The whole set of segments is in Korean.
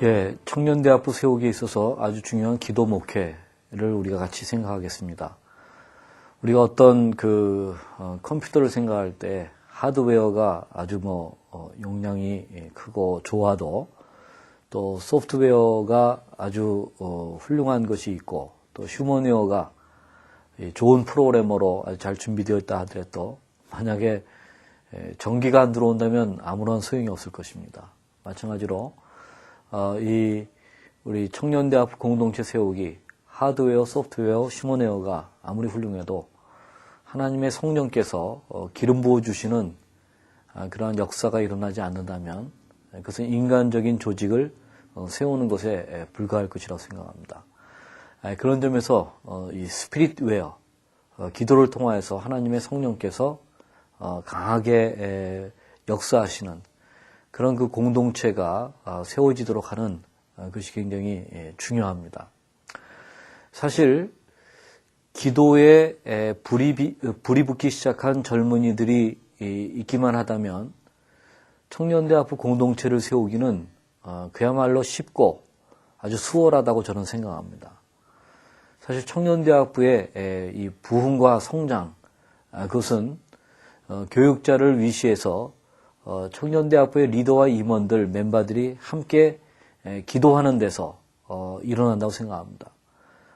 예, 청년대학부 세우기에 있어서 아주 중요한 기도 목회를 우리가 같이 생각하겠습니다. 우리가 어떤 컴퓨터를 생각할 때 하드웨어가 아주 용량이 크고 좋아도 또 소프트웨어가 아주 훌륭한 것이 있고 또 휴머웨어가 좋은 프로그래머로 아주 잘 준비되어 있다 하더라도 만약에 전기가 안 들어온다면 아무런 소용이 없을 것입니다. 마찬가지로 우리 청년대학부 공동체 세우기 하드웨어, 소프트웨어, 휴머웨어가 아무리 훌륭해도 하나님의 성령께서 기름 부어 주시는 그러한 역사가 일어나지 않는다면 그것은 인간적인 조직을 세우는 것에 불과할 것이라고 생각합니다. 그런 점에서 이 스피릿웨어, 기도를 통하여서 하나님의 성령께서 강하게 역사하시는 그런 그 공동체가 세워지도록 하는 것이 굉장히 중요합니다. 사실 기도에 불이 붙기 시작한 젊은이들이 있기만 하다면 청년대학부 공동체를 세우기는 그야말로 쉽고 아주 수월하다고 저는 생각합니다. 사실 청년대학부의 이 부흥과 성장, 그것은 교육자를 위시해서 청년대학부의 리더와 임원들, 멤버들이 함께 기도하는 데서 일어난다고 생각합니다.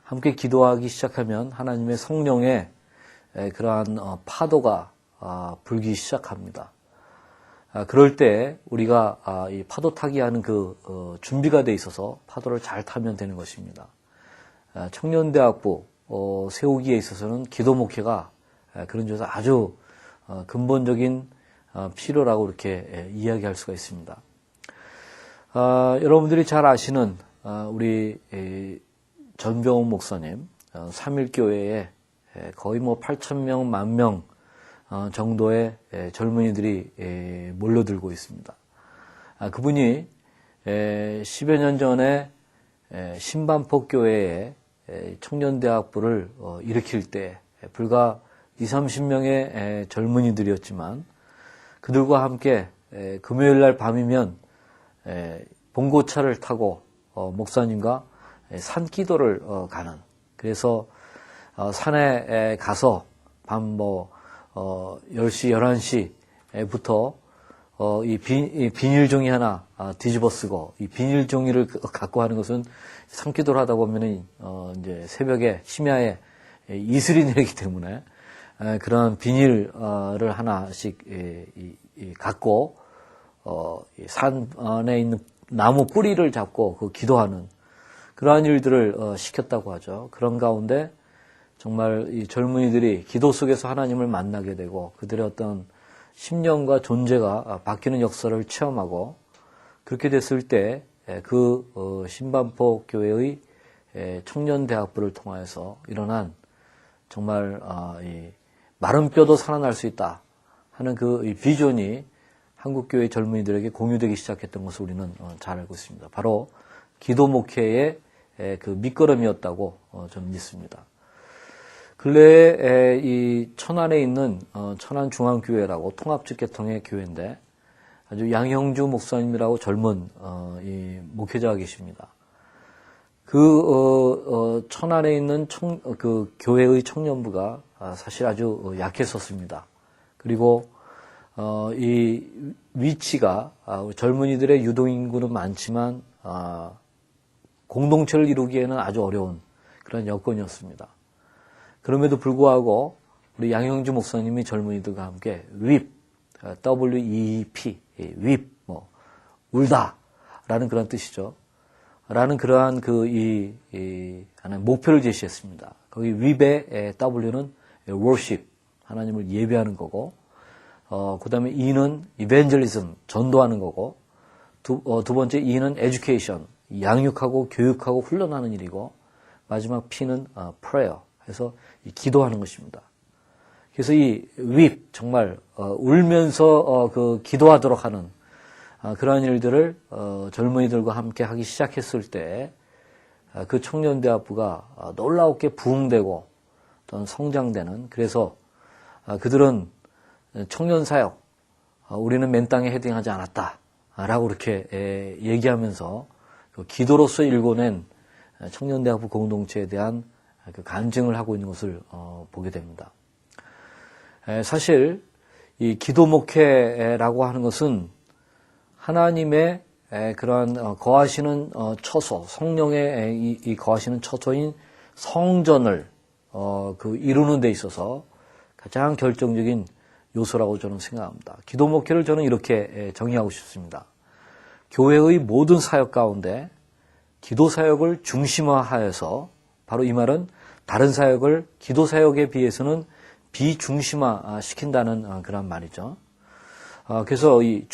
함께 기도하기 시작하면 하나님의 성령의 그러한 파도가 불기 시작합니다. 그럴 때 우리가 이 파도 타기 하는 준비가 돼 있어서 파도를 잘 타면 되는 것입니다. 청년대학부 세우기에 있어서는 기도 목회가 그런 점에서 아주 근본적인 필요라고 이렇게 이야기할 수가 있습니다. 여러분들이 잘 아시는 우리 전병훈 목사님 3일교회에 거의 8,000명, 10,000명 정도의 젊은이들이 몰려들고 있습니다. 그분이 10여 년 전에 신반포 교회에 청년대학부를 일으킬 때 불과 20, 30명의 젊은이들이었지만 그들과 함께 금요일 날 밤이면 봉고차를 타고 목사님과 산기도를 가는, 그래서 산에 가서 밤 10시, 11시부터 이 비닐종이 하나 뒤집어 쓰고 이 비닐종이를 갖고 하는 것은 산기도를 하다 보면은 이제 새벽에 심야에 이슬이 내리기 때문에 그런 비닐을 하나씩 갖고 산 안에 있는 나무 뿌리를 잡고 기도하는 그러한 일들을 시켰다고 하죠. 그런 가운데 정말 이 젊은이들이 기도 속에서 하나님을 만나게 되고 그들의 어떤 심령과 존재가 바뀌는 역사를 체험하고, 그렇게 됐을 때 신반포 교회의 청년대학부를 통하여서 일어난 정말 마른 뼈도 살아날 수 있다 하는 이 비전이 한국교회 젊은이들에게 공유되기 시작했던 것을 우리는 잘 알고 있습니다. 바로 기도 목회의 밑거름이었다고 저는 믿습니다. 근래에 이 천안에 있는 천안중앙교회라고 통합직계통의 교회인데 아주 양형주 목사님이라고 젊은 이 목회자가 계십니다. 천안에 있는 교회의 청년부가 사실 아주 약했었습니다. 그리고 이 위치가 젊은이들의 유동인구는 많지만 공동체를 이루기에는 아주 어려운 그런 여건이었습니다. 그럼에도 불구하고 우리 양형주 목사님이 젊은이들과 함께 WEEP, W-E-E-P, WEEP, 울다 라는 그런 뜻이죠. 라는 그러한 하나의 목표를 제시했습니다. 거기 WEEP의 W는 worship, 하나님을 예배하는 거고, 그 다음에 E는 evangelism, 전도하는 거고, 두 번째 E는 education, 양육하고 교육하고 훈련하는 일이고, 마지막 P는 prayer, 해서 기도하는 것입니다. 그래서 이 weep, 정말 울면서 기도하도록 하는 그러한 일들을 젊은이들과 함께 하기 시작했을 때 그 청년대학부가 놀랍게 부흥되고 또는 성장되는, 그래서 그들은 청년사역, 우리는 맨 땅에 헤딩하지 않았다 라고 이렇게 얘기하면서 그 기도로서 일궈낸 청년대학부 공동체에 대한 그 간증을 하고 있는 것을 보게 됩니다. 사실 이 기도 목회라고 하는 것은 하나님의 그러한 거하시는 처소, 성령의 이 거하시는 처소인 성전을 그 이루는 데 있어서 가장 결정적인 요소라고 저는 생각합니다. 기도 목회를 저는 이렇게 정의하고 싶습니다. 교회의 모든 사역 가운데 기도 사역을 중심화하여서, 바로 이 말은 다른 사역을 기도 사역에 비해서는 비중심화 시킨다는 그런 말이죠. 그래서 이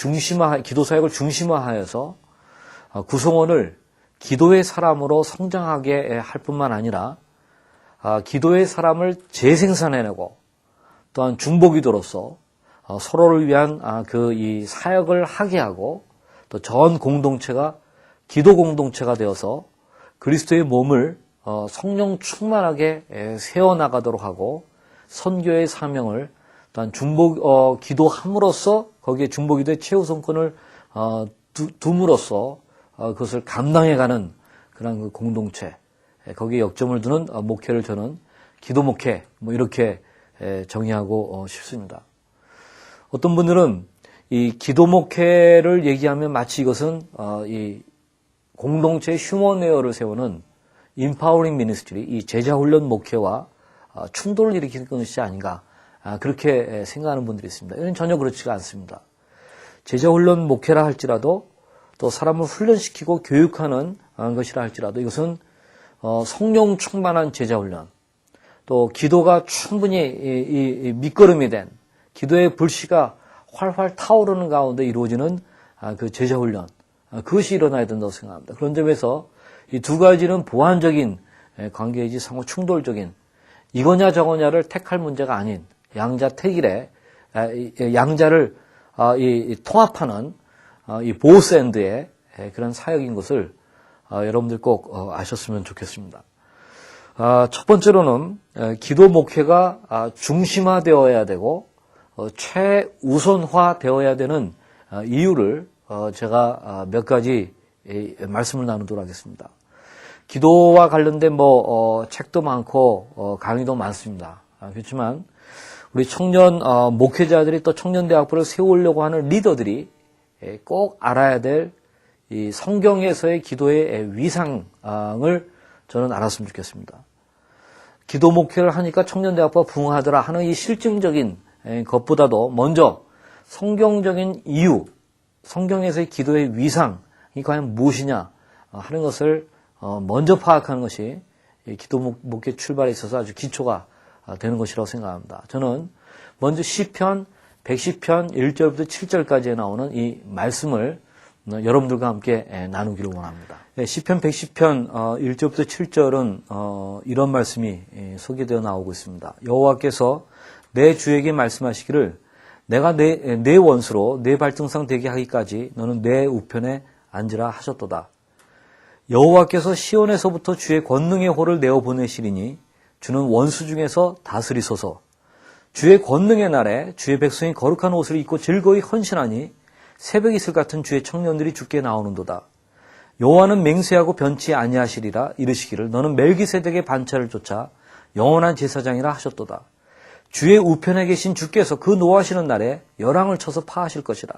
기도 사역을 중심화하여서 구성원을 기도의 사람으로 성장하게 할 뿐만 아니라 기도의 사람을 재생산해내고, 또한 중보기도로서 서로를 위한 이 사역을 하게 하고, 또 전 공동체가 기도 공동체가 되어서 그리스도의 몸을 성령 충만하게 세워나가도록 하고, 선교의 사명을 또한 기도함으로써 거기에 중보기도의 최우선권을 둠으로써 그것을 감당해가는 그런 그 공동체, 거기에 역점을 두는 목회를 저는 기도 목회 이렇게 정의하고 싶습니다. 어떤 분들은 이 기도 목회를 얘기하면 마치 이것은 이 공동체의 휴먼웨어를 세우는 인파워링 미니스트리, 이 제자훈련 목회와 충돌을 일으키는 것이 아닌가, 그렇게 생각하는 분들이 있습니다. 이건 전혀 그렇지가 않습니다. 제자훈련 목회라 할지라도, 또 사람을 훈련시키고 교육하는 것이라 할지라도, 이것은 성령 충만한 제자훈련, 또 기도가 충분히 밑거름이 된, 기도의 불씨가 활활 타오르는 가운데 이루어지는 그 제자훈련, 그것이 일어나야 된다고 생각합니다. 그런 점에서 이 두 가지는 보완적인 관계이지 상호 충돌적인, 이거냐 저거냐를 택할 문제가 아닌 양자택일의, 양자를 통합하는 이 보스앤드의 그런 사역인 것을 여러분들 꼭 아셨으면 좋겠습니다. 첫 번째로는 기도 목회가 중심화되어야 되고 최우선화되어야 되는 이유를 제가 몇 가지 말씀을 나누도록 하겠습니다. 기도와 관련된 책도 많고 강의도 많습니다. 그렇지만 우리 청년 목회자들이, 또 청년대학부를 세우려고 하는 리더들이 꼭 알아야 될 이 성경에서의 기도의 위상을 저는 알았으면 좋겠습니다. 기도 목회를 하니까 청년대학부가 부흥하더라 하는 이 실증적인 것보다도 먼저 성경적인 이유, 성경에서의 기도의 위상이 과연 무엇이냐 하는 것을 먼저 파악하는 것이 기도 목회 출발에 있어서 아주 기초가 되는 것이라고 생각합니다. 저는 먼저 시편 110편 1절부터 7절까지에 나오는 이 말씀을 여러분들과 함께 나누기를 원합니다. 시편 110편 1절부터 7절은 이런 말씀이 소개되어 나오고 있습니다. 여호와께서 내 주에게 말씀하시기를 내가 내 원수로 내 발등상 되게 하기까지 너는 내 우편에 앉으라 하셨도다. 여호와께서 시온에서부터 주의 권능의 호를 내어 보내시리니 주는 원수 중에서 다스리소서. 주의 권능의 날에 주의 백성이 거룩한 옷을 입고 즐거이 헌신하니 새벽 이슬 같은 주의 청년들이 주께 나오는도다. 여호와는 맹세하고 변치 아니하시리라 이르시기를 너는 멜기세덱의 반차를 쫓아 영원한 제사장이라 하셨도다. 주의 우편에 계신 주께서 그 노하시는 날에 열왕을 쳐서 파하실 것이라.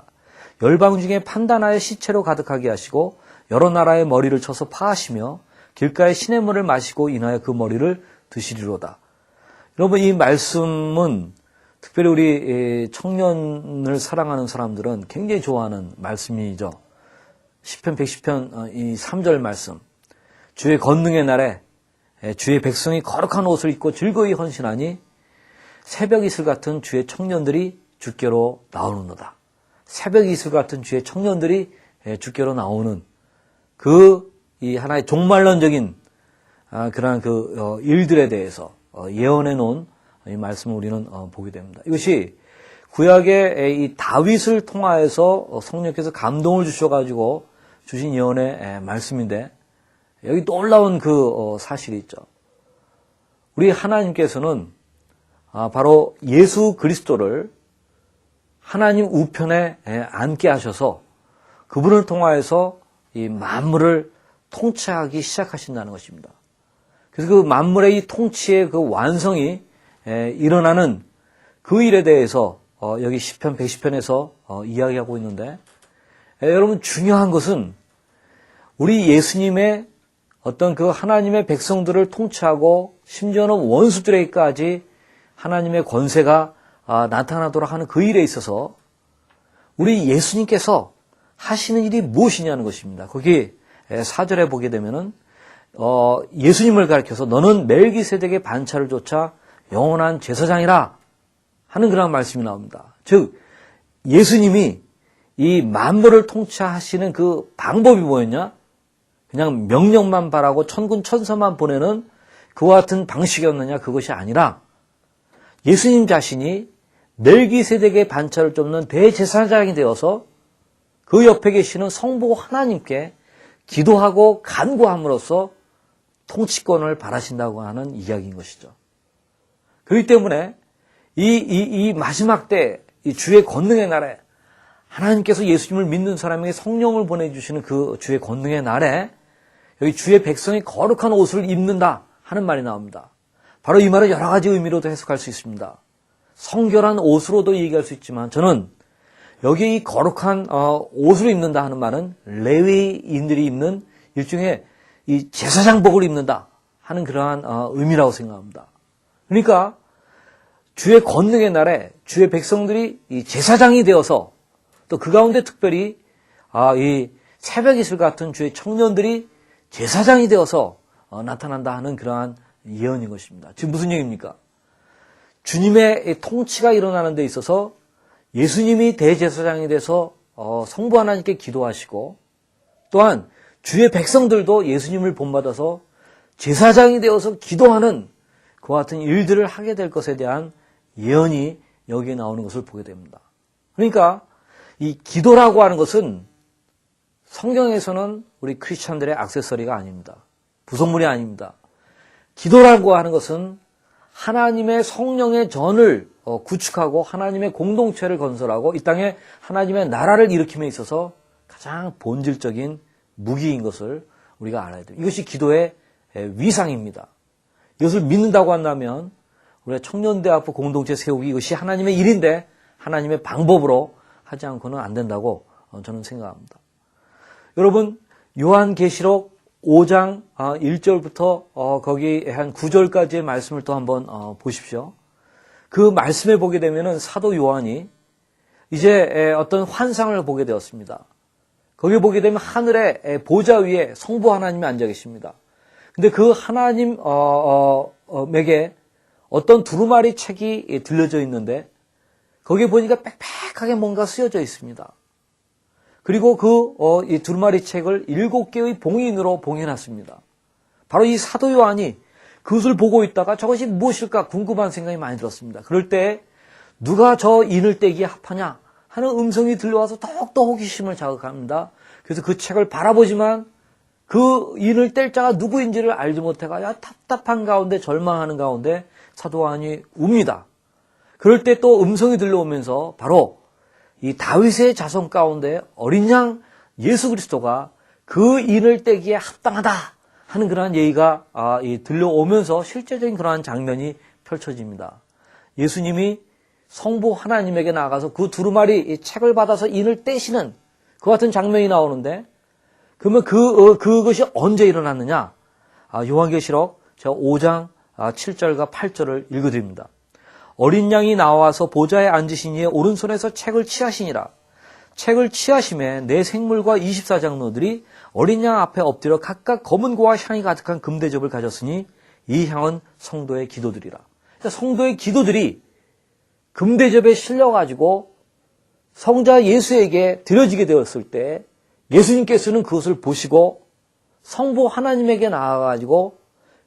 열방 중에 판단하여 시체로 가득하게 하시고 여러 나라의 머리를 쳐서 파하시며 길가에 시냇물을 마시고 인하여 그 머리를 드시리로다. 여러분, 이 말씀은 특별히 우리 청년을 사랑하는 사람들은 굉장히 좋아하는 말씀이죠. 시편 110편 이 3절 말씀. 주의 권능의 날에 주의 백성이 거룩한 옷을 입고 즐거이 헌신하니 새벽 이슬 같은 주의 청년들이 주께로 나오는도다. 새벽 이슬 같은 주의 청년들이 주께로 나오는 이 하나의 종말론적인 그러한 일들에 대해서 예언해 놓은 이 말씀을 우리는 보게 됩니다. 이것이 구약의 이 다윗을 통하여서 성령께서 감동을 주셔가지고 주신 예언의 말씀인데, 여기 놀라운 사실이 있죠. 우리 하나님께서는 바로 예수 그리스도를 하나님 우편에 앉게 하셔서 그분을 통하여서 이 만물을 통치하기 시작하신다는 것입니다. 그래서 그 만물의 이 통치의 그 완성이 일어나는 그 일에 대해서 여기 시편 110편에서 이야기하고 있는데, 여러분 중요한 것은 우리 예수님의 어떤 그 하나님의 백성들을 통치하고 심지어는 원수들에게까지 하나님의 권세가 나타나도록 하는 그 일에 있어서 우리 예수님께서 하시는 일이 무엇이냐는 것입니다. 거기 4절에 보게 되면은 예수님을 가리켜서 너는 멜기세덱의 반차를 좇아 영원한 제사장이라 하는 그런 말씀이 나옵니다. 즉 예수님이 이 만물을 통치하시는 그 방법이 뭐였냐? 그냥 명령만 바라고 천군 천사만 보내는 그와 같은 방식이었느냐? 그것이 아니라 예수님 자신이 멜기세덱의 반차를 쫓는 대제사장이 되어서 그 옆에 계시는 성부 하나님께 기도하고 간구함으로써 통치권을 바라신다고 하는 이야기인 것이죠. 그렇기 때문에 이 마지막 때, 이 주의 권능의 날에 하나님께서 예수님을 믿는 사람에게 성령을 보내주시는 그 주의 권능의 날에 여기 주의 백성이 거룩한 옷을 입는다 하는 말이 나옵니다. 바로 이 말은 여러 가지 의미로도 해석할 수 있습니다. 성결한 옷으로도 얘기할 수 있지만 저는 여기 이 거룩한 옷을 입는다 하는 말은 레위인들이 입는 일종의 이 제사장복을 입는다 하는 그러한 의미라고 생각합니다. 그러니까 주의 권능의 날에 주의 백성들이 이 제사장이 되어서 또 그 가운데 특별히 이 새벽 이슬 같은 주의 청년들이 제사장이 되어서 나타난다 하는 그러한 예언인 것입니다. 지금 무슨 얘기입니까? 주님의 통치가 일어나는 데 있어서 예수님이 대제사장이 돼서 성부 하나님께 기도하시고 또한 주의 백성들도 예수님을 본받아서 제사장이 되어서 기도하는 그와 같은 일들을 하게 될 것에 대한 예언이 여기에 나오는 것을 보게 됩니다. 그러니까 이 기도라고 하는 것은 성경에서는 우리 크리스찬들의 액세서리가 아닙니다. 부속물이 아닙니다. 기도라고 하는 것은 하나님의 성령의 전을 구축하고 하나님의 공동체를 건설하고 이 땅에 하나님의 나라를 일으킴에 있어서 가장 본질적인 무기인 것을 우리가 알아야 돼요. 이것이 기도의 위상입니다. 이것을 믿는다고 한다면 우리가 청년대학부 공동체 세우기 이것이 하나님의 일인데 하나님의 방법으로 하지 않고는 안 된다고 저는 생각합니다. 여러분 요한계시록 5장 1절부터 거기 한 9절까지의 말씀을 또 한번 보십시오. 그 말씀에 보게 되면은 사도 요한이 이제 어떤 환상을 보게 되었습니다. 거기 보게 되면 하늘의 보좌 위에 성부 하나님이 앉아 계십니다. 근데 그 하나님에게 어떤 두루마리 책이 들려져 있는데 거기에 보니까 빽빽하게 뭔가 쓰여져 있습니다. 그리고 이 두루마리 책을 7개의 봉인으로 봉해놨습니다. 바로 이 사도 요한이 그것을 보고 있다가 저것이 무엇일까 궁금한 생각이 많이 들었습니다. 그럴 때 누가 저 인을 떼기에 합하냐 하는 음성이 들려와서 더욱더 호기심을 자극합니다. 그래서 그 책을 바라보지만 그 인을 뗄 자가 누구인지를 알지 못해가 답답한 가운데 절망하는 가운데 사도 요한이 웁니다. 그럴 때 또 음성이 들려오면서 바로 이 다윗의 자손 가운데 어린 양 예수 그리스도가 그 인을 떼기에 합당하다 하는 그러한 얘기가 들려오면서 실제적인 그러한 장면이 펼쳐집니다. 예수님이 성부 하나님에게 나아가서 그 두루마리 책을 받아서 인을 떼시는 그 같은 장면이 나오는데 그러면 그것이 언제 일어났느냐? 요한계시록 제가 5장 7절과 8절을 읽어드립니다. 어린 양이 나와서 보좌에 앉으신 이의 오른손에서 책을 취하시니라. 책을 취하심에 네 생물과 24장로들이 어린 양 앞에 엎드려 각각 검은 고와 향이 가득한 금대접을 가졌으니 이 향은 성도의 기도들이라. 그러니까 성도의 기도들이 금대접에 실려가지고 성자 예수에게 드려지게 되었을 때 예수님께서는 그것을 보시고 성부 하나님에게 나아가지고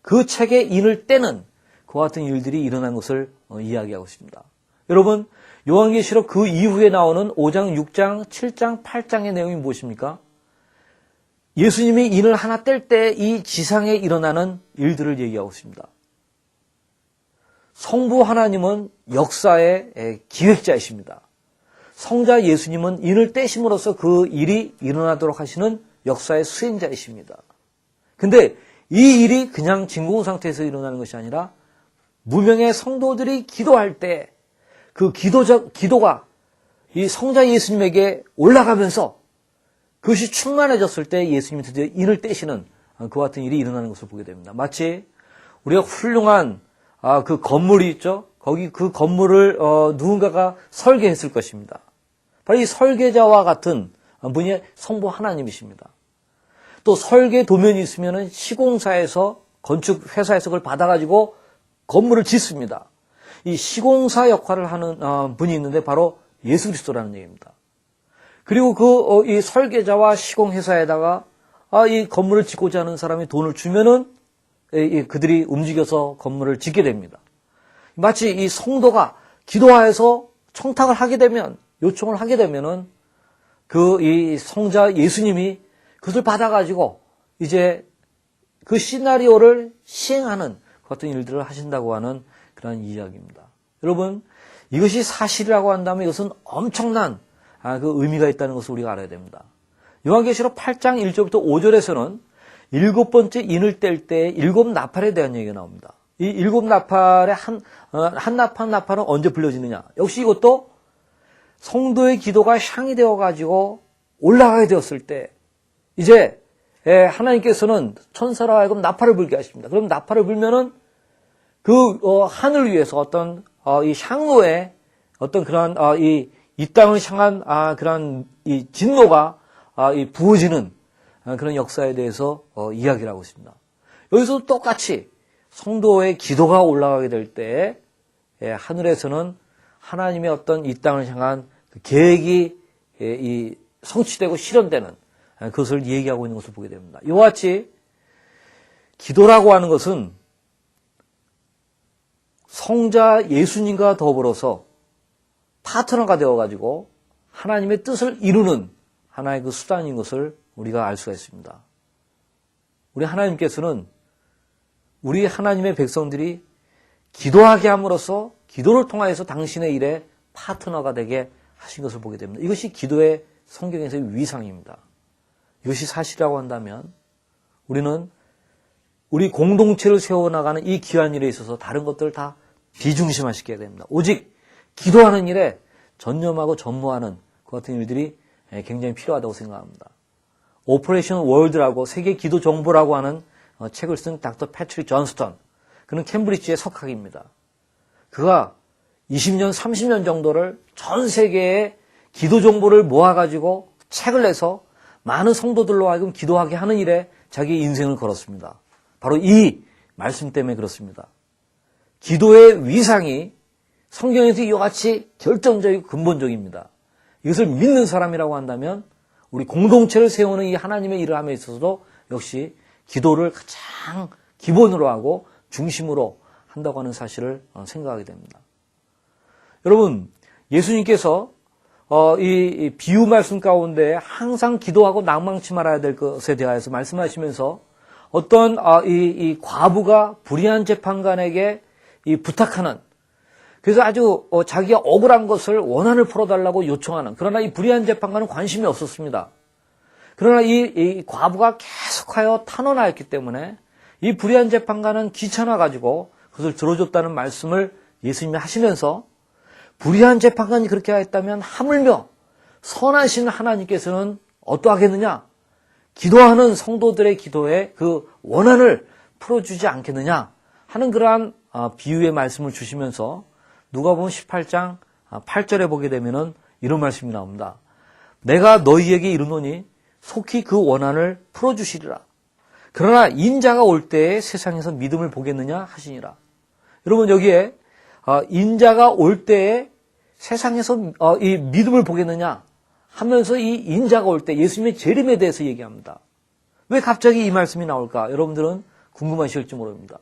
그 책의 인을 떼는 그와 같은 일들이 일어난 것을 이야기하고 있습니다. 여러분 요한계시록 그 이후에 나오는 5장, 6장, 7장, 8장의 내용이 무엇입니까? 예수님이 인을 하나 뗄 때 이 지상에 일어나는 일들을 얘기하고 있습니다. 성부 하나님은 역사의 기획자이십니다. 성자 예수님은 인을 떼심으로써 그 일이 일어나도록 하시는 역사의 수행자이십니다. 근데 이 일이 그냥 진공 상태에서 일어나는 것이 아니라 무명의 성도들이 기도할 때 그 기도가 이 성자 예수님에게 올라가면서 그것이 충만해졌을 때 예수님이 드디어 인을 떼시는 그와 같은 일이 일어나는 것을 보게 됩니다. 마치 우리가 훌륭한 그 건물이 있죠. 거기 그 건물을 누군가가 설계했을 것입니다. 바로 이 설계자와 같은 분이 성부 하나님이십니다. 또 설계 도면이 있으면 시공사에서 건축 회사에서 그걸 받아가지고 건물을 짓습니다. 이 시공사 역할을 하는 분이 있는데 바로 예수 그리스도라는 얘기입니다. 그리고 이 설계자와 시공회사에다가 이 건물을 짓고자 하는 사람이 돈을 주면은 그들이 움직여서 건물을 짓게 됩니다. 마치 이 성도가 기도하여서 청탁을 하게 되면, 요청을 하게 되면은 이 성자 예수님이 그것을 받아가지고 이제 그 시나리오를 시행하는 그 같은 일들을 하신다고 하는 그런 이야기입니다. 여러분, 이것이 사실이라고 한다면 이것은 엄청난 그 의미가 있다는 것을 우리가 알아야 됩니다. 요한계시록 8장 1절부터 5절에서는 일곱 번째 인을 뗄 때 일곱 나팔에 대한 얘기가 나옵니다. 이 일곱 나팔의 한 나팔은 언제 불려지느냐? 역시 이것도 성도의 기도가 향이 되어가지고 올라가게 되었을 때 이제 하나님께서는 천사로 하여금 나팔을 불게 하십니다. 그럼 나팔을 불면은 하늘 위에서 어떤 이 향로에 어떤 그런 이 땅을 향한 그런 이 진노가 부어지는 그런 역사에 대해서 이야기를 하고 있습니다. 여기서 똑같이 성도의 기도가 올라가게 될 때 하늘에서는 하나님의 어떤 이 땅을 향한 그 계획이 성취되고 실현되는 그것을 얘기하고 있는 것을 보게 됩니다. 이와 같이 기도라고 하는 것은 성자 예수님과 더불어서 파트너가 되어가지고 하나님의 뜻을 이루는 하나의 그 수단인 것을 우리가 알 수가 있습니다. 우리 하나님께서는 우리 하나님의 백성들이 기도하게 함으로써 기도를 통하여서 당신의 일에 파트너가 되게 하신 것을 보게 됩니다. 이것이 기도의 성경에서의 위상입니다. 이것이 사실이라고 한다면 우리는 우리 공동체를 세워나가는 이 귀한 일에 있어서 다른 것들을 다 비중심화시켜야 됩니다. 오직 기도하는 일에 전념하고 전무하는 그 같은 일들이 굉장히 필요하다고 생각합니다. 오퍼레이션 월드라고 세계 기도 정보라고 하는 책을 쓴 닥터 패트릭 존스턴, 그는 캠브리지의 석학입니다. 그가 20년, 30년 정도를 전 세계의 기도 정보를 모아가지고 책을 내서 많은 성도들로 하여금 기도하게 하는 일에 자기 인생을 걸었습니다. 바로 이 말씀 때문에 그렇습니다. 기도의 위상이 성경에서 이와 같이 결정적이고 근본적입니다. 이것을 믿는 사람이라고 한다면 우리 공동체를 세우는 이 하나님의 일을 함에 있어서도 역시 기도를 가장 기본으로 하고 중심으로 한다고 하는 사실을 생각하게 됩니다. 여러분, 예수님께서 이 비유 말씀 가운데 항상 기도하고 낭망치 말아야 될 것에 대하여서 말씀하시면서 어떤 이 과부가 불의한 재판관에게 부탁하는, 그래서 아주 자기가 억울한 것을 원한을 풀어달라고 요청하는, 그러나 이 불의한 재판관은 관심이 없었습니다. 그러나 이 과부가 계속하여 탄원하였기 때문에 이 불의한 재판관은 귀찮아가지고 그것을 들어줬다는 말씀을 예수님이 하시면서, 불의한 재판관이 그렇게 하였다면 하물며 선하신 하나님께서는 어떠하겠느냐? 기도하는 성도들의 기도에 그 원한을 풀어주지 않겠느냐 하는 그러한 비유의 말씀을 주시면서 누가복음 18장 8절에 보게 되면은 이런 말씀이 나옵니다. 내가 너희에게 이르노니 속히 그 원한을 풀어주시리라. 그러나 인자가 올 때에 세상에서 믿음을 보겠느냐 하시니라. 여러분, 여기에 인자가 올 때에 세상에서 이 믿음을 보겠느냐 하면서 이 인자가 올 때 예수님의 재림에 대해서 얘기합니다. 왜 갑자기 이 말씀이 나올까? 여러분들은 궁금하실지 모릅니다.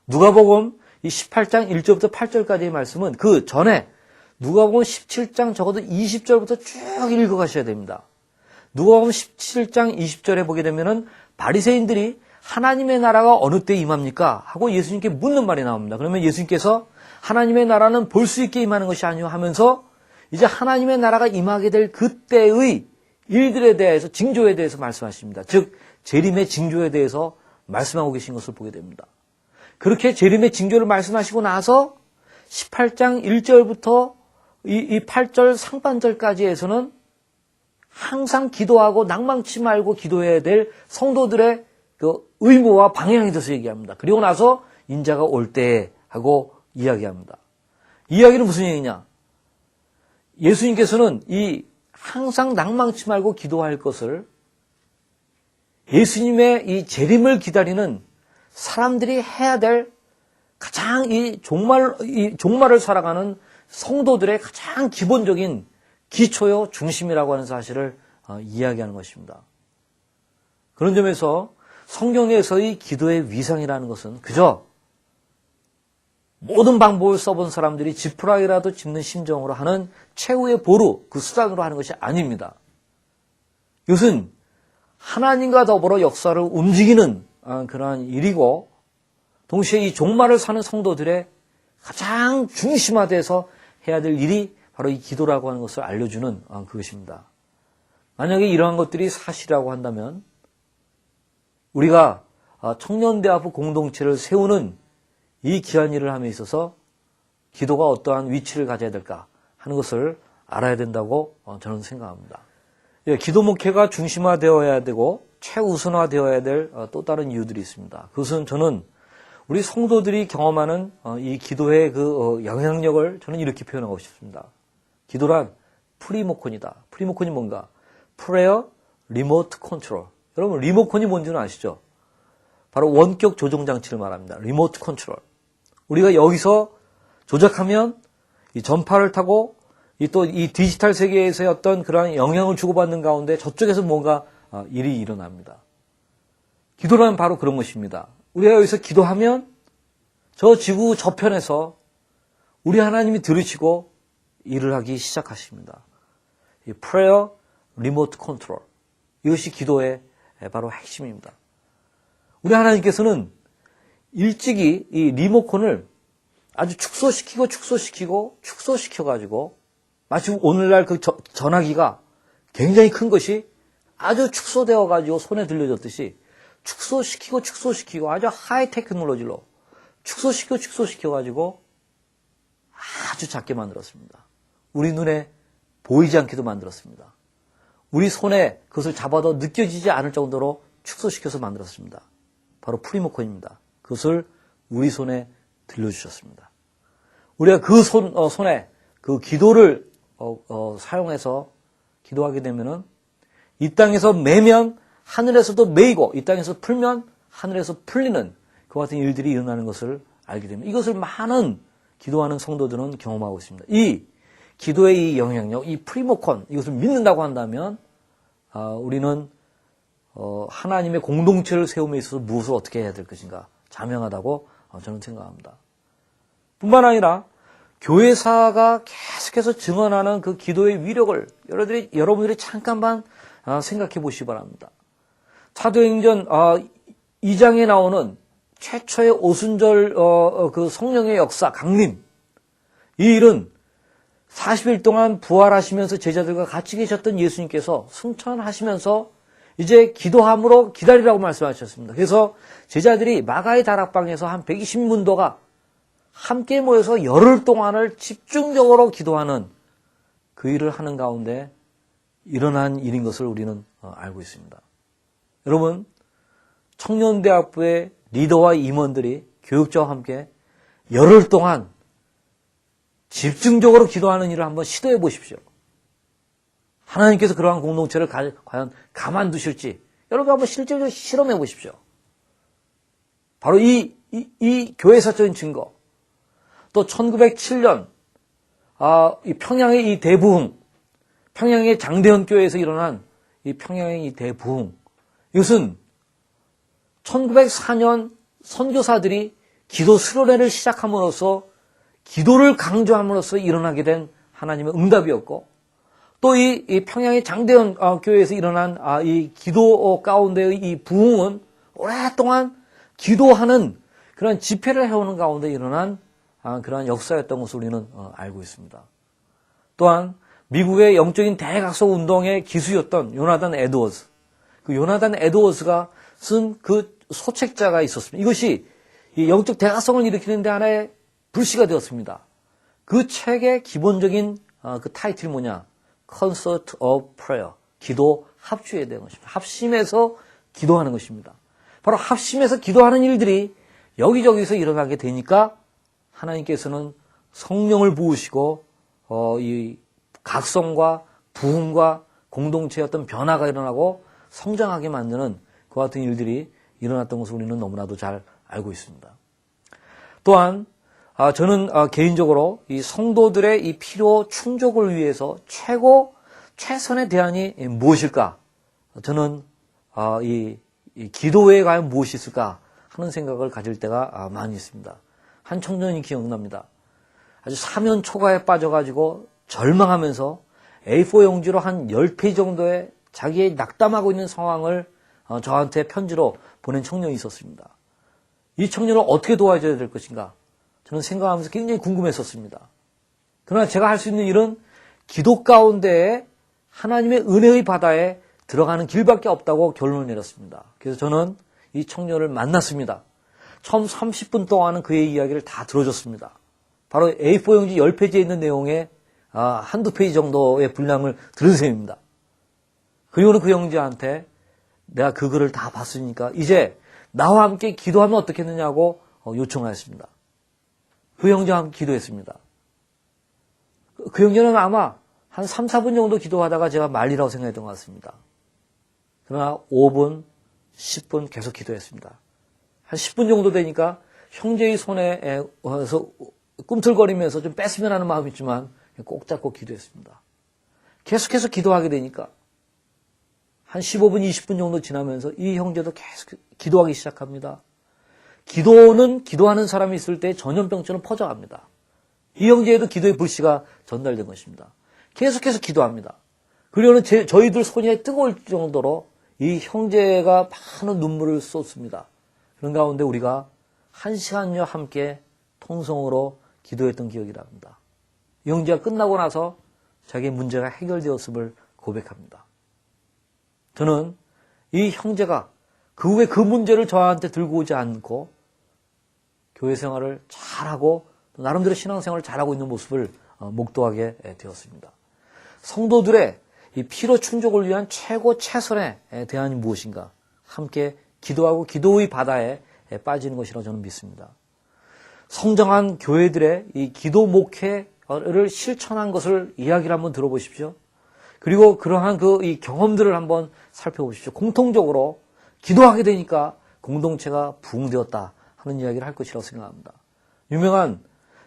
누가복음 이 18장 1절부터 8절까지의 말씀은 그 전에 누가복음 17장 적어도 20절부터 쭉 읽어가셔야 됩니다. 누가복음 17장 20절에 보게 되면은 바리새인들이 하나님의 나라가 어느 때 임합니까? 하고 예수님께 묻는 말이 나옵니다. 그러면 예수님께서 하나님의 나라는 볼 수 있게 임하는 것이 아니오 하면서 이제 하나님의 나라가 임하게 될 그때의 일들에 대해서, 징조에 대해서 말씀하십니다. 즉 재림의 징조에 대해서 말씀하고 계신 것을 보게 됩니다. 그렇게 재림의 징조를 말씀하시고 나서 18장 1절부터 이 8절 상반절까지에서는 항상 기도하고 낭망치 말고 기도해야 될 성도들의 그 의무와 방향에 대해서 얘기합니다. 그리고 나서 인자가 올 때 하고 이야기합니다. 이야기는 무슨 얘기냐? 예수님께서는 이 항상 낭망치 말고 기도할 것을 예수님의 이 재림을 기다리는 사람들이 해야 될 가장 이 종말을 살아가는 성도들의 가장 기본적인 기초요 중심이라고 하는 사실을 이야기하는 것입니다. 그런 점에서 성경에서의 기도의 위상이라는 것은 그저 모든 방법을 써본 사람들이 지푸라기라도 짚는 심정으로 하는 최후의 보루, 그 수단으로 하는 것이 아닙니다. 이것은 하나님과 더불어 역사를 움직이는 그러한 일이고 동시에 이 종말을 사는 성도들의 가장 중심화돼서 해야 될 일이 바로 이 기도라고 하는 것을 알려주는 그것입니다. 만약에 이러한 것들이 사실이라고 한다면 우리가 청년대학부 공동체를 세우는 이 귀한 일을 함에 있어서 기도가 어떠한 위치를 가져야 될까 하는 것을 알아야 된다고 저는 생각합니다. 기도 목회가 중심화되어야 되고 최우선화되어야 될 또 다른 이유들이 있습니다. 그것은 저는 우리 성도들이 경험하는 이 기도의 그 영향력을 저는 이렇게 표현하고 싶습니다. 기도란 프리모컨이다. 프리모컨이 뭔가? Prayer Remote Control. 여러분 리모컨이 뭔지는 아시죠? 바로 원격 조정 장치를 말합니다. 리모트 컨트롤. 우리가 여기서 조작하면 이 전파를 타고 또 이 디지털 세계에서의 어떤 그러한 영향을 주고받는 가운데 저쪽에서 뭔가 일이 일어납니다. 기도란 바로 그런 것입니다. 우리가 여기서 기도하면 저 지구 저편에서 우리 하나님이 들으시고 일을 하기 시작하십니다. 이 prayer remote control. 이것이 기도의 바로 핵심입니다. 우리 하나님께서는 일찍이 이 리모컨을 아주 축소시켜가지고 마치 오늘날 그 전화기가 굉장히 큰 것이 아주 축소되어가지고 손에 들려졌듯이 축소시키고 아주 하이 테크놀로지로 축소시켜가지고 아주 작게 만들었습니다. 우리 눈에 보이지 않게도 만들었습니다. 우리 손에 그것을 잡아도 느껴지지 않을 정도로 축소시켜서 만들었습니다. 바로 프리모컨입니다. 그것을 우리 손에 들려주셨습니다. 우리가 그 손에 그 기도를 사용해서 기도하게 되면은 이 땅에서 매면 하늘에서도 매이고 이 땅에서 풀면 하늘에서 풀리는 그와 같은 일들이 일어나는 것을 알게 됩니다. 이것을 많은 기도하는 성도들은 경험하고 있습니다. 이 기도의 이 영향력, 이 프리모컨 이것을 믿는다고 한다면 우리는 하나님의 공동체를 세움에 있어서 무엇을 어떻게 해야 될 것인가 자명하다고 저는 생각합니다. 뿐만 아니라 교회사가 계속해서 증언하는 그 기도의 위력을 여러분들이 잠깐만 생각해 보시기 바랍니다. 사도행전 2장에 나오는 최초의 오순절 그 성령의 역사 강림, 이 일은 40일 동안 부활하시면서 제자들과 같이 계셨던 예수님께서 승천하시면서 이제 기도함으로 기다리라고 말씀하셨습니다. 그래서 제자들이 마가의 다락방에서 한 120문도가 함께 모여서 열흘 동안을 집중적으로 기도하는 그 일을 하는 가운데 일어난 일인 것을 우리는 알고 있습니다. 여러분, 청년대학부의 리더와 임원들이 교육자와 함께 열흘 동안 집중적으로 기도하는 일을 한번 시도해 보십시오. 하나님께서 그러한 공동체를 과연 가만두실지 여러분 한번 실제로 실험해 보십시오. 바로 이 교회사적인 증거, 또 1907년 이 평양의 이 대부흥, 평양의 장대현 교회에서 일어난 이 평양의 이 대부흥, 이것은 1904년 선교사들이 기도 수련회를 시작함으로써 기도를 강조함으로써 일어나게 된 하나님의 응답이었고, 또 이 평양의 장대현 교회에서 일어난 이 기도 가운데의 이 부흥은 오랫동안 기도하는 그런 집회를 해오는 가운데 일어난 그러한 역사였던 것을 우리는 알고 있습니다. 또한 미국의 영적인 대각서 운동의 기수였던 요나단 에드워즈, 그 요나단 에드워즈가 쓴 그 소책자가 있었습니다. 이것이 이 영적 대가성을 일으키는 데 하나의 불씨가 되었습니다. 그 책의 기본적인 그 타이틀이 뭐냐? Concert of Prayer. 기도 합주에 대한 것입니다. 합심해서 기도하는 것입니다. 바로 합심해서 기도하는 일들이 여기저기서 일어나게 되니까 하나님께서는 성령을 부으시고 이 각성과 부흥과 공동체의 어떤 변화가 일어나고 성장하게 만드는 그와 같은 일들이 일어났던 것을 우리는 너무나도 잘 알고 있습니다. 또한 저는 개인적으로 이 성도들의 이 필요 충족을 위해서 최선의 대안이 무엇일까? 저는 이 기도에 과연 무엇이 있을까 하는 생각을 가질 때가 많이 있습니다. 한 청년이 기억납니다. 아주 사면 초가에 빠져가지고 절망하면서 A4 용지로 한 10페이지 정도의 자기의 낙담하고 있는 상황을 저한테 편지로 보낸 청년이 있었습니다. 이 청년을 어떻게 도와줘야 될 것인가? 저는 생각하면서 굉장히 궁금했었습니다. 그러나 제가 할 수 있는 일은 기도 가운데에 하나님의 은혜의 바다에 들어가는 길밖에 없다고 결론을 내렸습니다. 그래서 저는 이 청년을 만났습니다. 처음 30분 동안은 그의 이야기를 다 들어줬습니다. 바로 A4 용지 10페이지에 있는 내용의 한두 페이지 정도의 분량을 들은 셈입니다. 그리고는 그 형제한테 내가 그 글을 다 봤으니까 이제 나와 함께 기도하면 어떻겠느냐고 요청하였습니다. 그 형제와 함께 기도했습니다. 그 형제는 아마 한 3, 4분 정도 기도하다가 제가 말리라고 생각했던 것 같습니다. 그러나 5분, 10분 계속 기도했습니다. 한 10분 정도 되니까 형제의 손에 와서 꿈틀거리면서 좀 뺐으면 하는 마음이 있지만 꼭 잡고 기도했습니다. 계속해서 기도하게 되니까 한 15분, 20분 정도 지나면서 이 형제도 계속 기도하기 시작합니다. 기도는 기도하는 사람이 있을 때 전염병처럼 퍼져갑니다. 이 형제에도 기도의 불씨가 전달된 것입니다. 계속해서 기도합니다. 그리고는 저희들 손이 뜨거울 정도로 이 형제가 많은 눈물을 쏟습니다. 그런 가운데 우리가 1시간여 함께 통성으로 기도했던 기억이 납니다. 이 형제가 끝나고 나서 자기의 문제가 해결되었음을 고백합니다. 저는 이 형제가 그 후에 그 문제를 저한테 들고 오지 않고 교회 생활을 잘하고 또 나름대로 신앙생활을 잘하고 있는 모습을 목도하게 되었습니다. 성도들의 이 필요 충족을 위한 최선의 대안이 무엇인가? 함께 기도하고 기도의 바다에 빠지는 것이라고 저는 믿습니다. 성장한 교회들의 이 기도 목회를 실천한 것을 이야기를 한번 들어보십시오. 그리고 그러한 이 경험들을 한번 살펴보십시오. 공통적으로 기도하게 되니까 공동체가 부흥되었다 하는 이야기를 할 것이라고 생각합니다. 유명한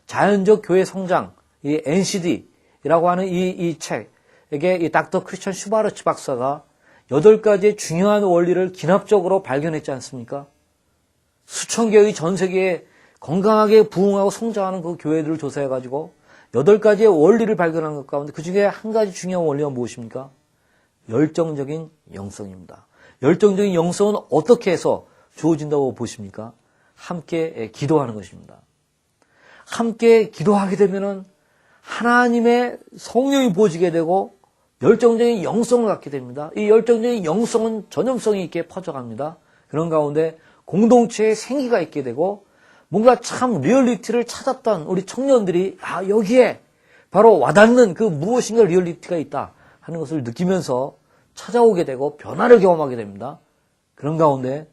자연적 교회 성장, 이 NCD라고 하는 이 책에게 이 닥터 크리스천 슈바르츠 박사가 8가지의 중요한 원리를 기납적으로 발견했지 않습니까? 수천 개의 전 세계에 건강하게 부흥하고 성장하는 그 교회들을 조사해가지고 8가지의 원리를 발견한 것 가운데 그 중에 한 가지 중요한 원리가 무엇입니까? 열정적인 영성입니다. 열정적인 영성은 어떻게 해서 주어진다고 보십니까? 함께 기도하는 것입니다. 함께 기도하게 되면은 하나님의 성령이 부어지게 되고 열정적인 영성을 갖게 됩니다. 이 열정적인 영성은 전염성이 있게 퍼져갑니다. 그런 가운데 공동체에 생기가 있게 되고 뭔가 참 리얼리티를 찾았던 우리 청년들이 여기에 바로 와닿는 그 무엇인가 리얼리티가 있다 하는 것을 느끼면서 찾아오게 되고 변화를 경험하게 됩니다. 그런 가운데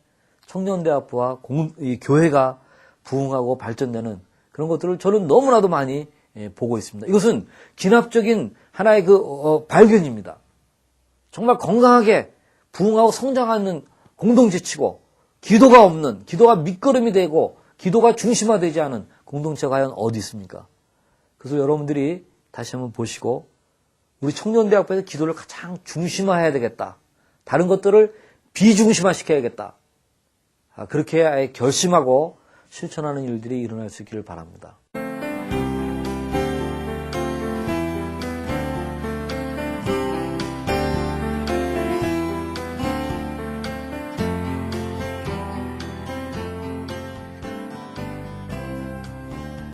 청년대학부와 이 교회가 부흥하고 발전되는 그런 것들을 저는 너무나도 많이 보고 있습니다. 이것은 기납적인 하나의 발견입니다. 정말 건강하게 부흥하고 성장하는 공동체치고 기도가 없는, 기도가 밑거름이 되고 기도가 중심화되지 않은 공동체가 과연 어디 있습니까? 그래서 여러분들이 다시 한번 보시고 우리 청년대학부에서 기도를 가장 중심화해야 되겠다. 다른 것들을 비중심화시켜야겠다. 그렇게 아예 결심하고 실천하는 일들이 일어날 수 있기를 바랍니다.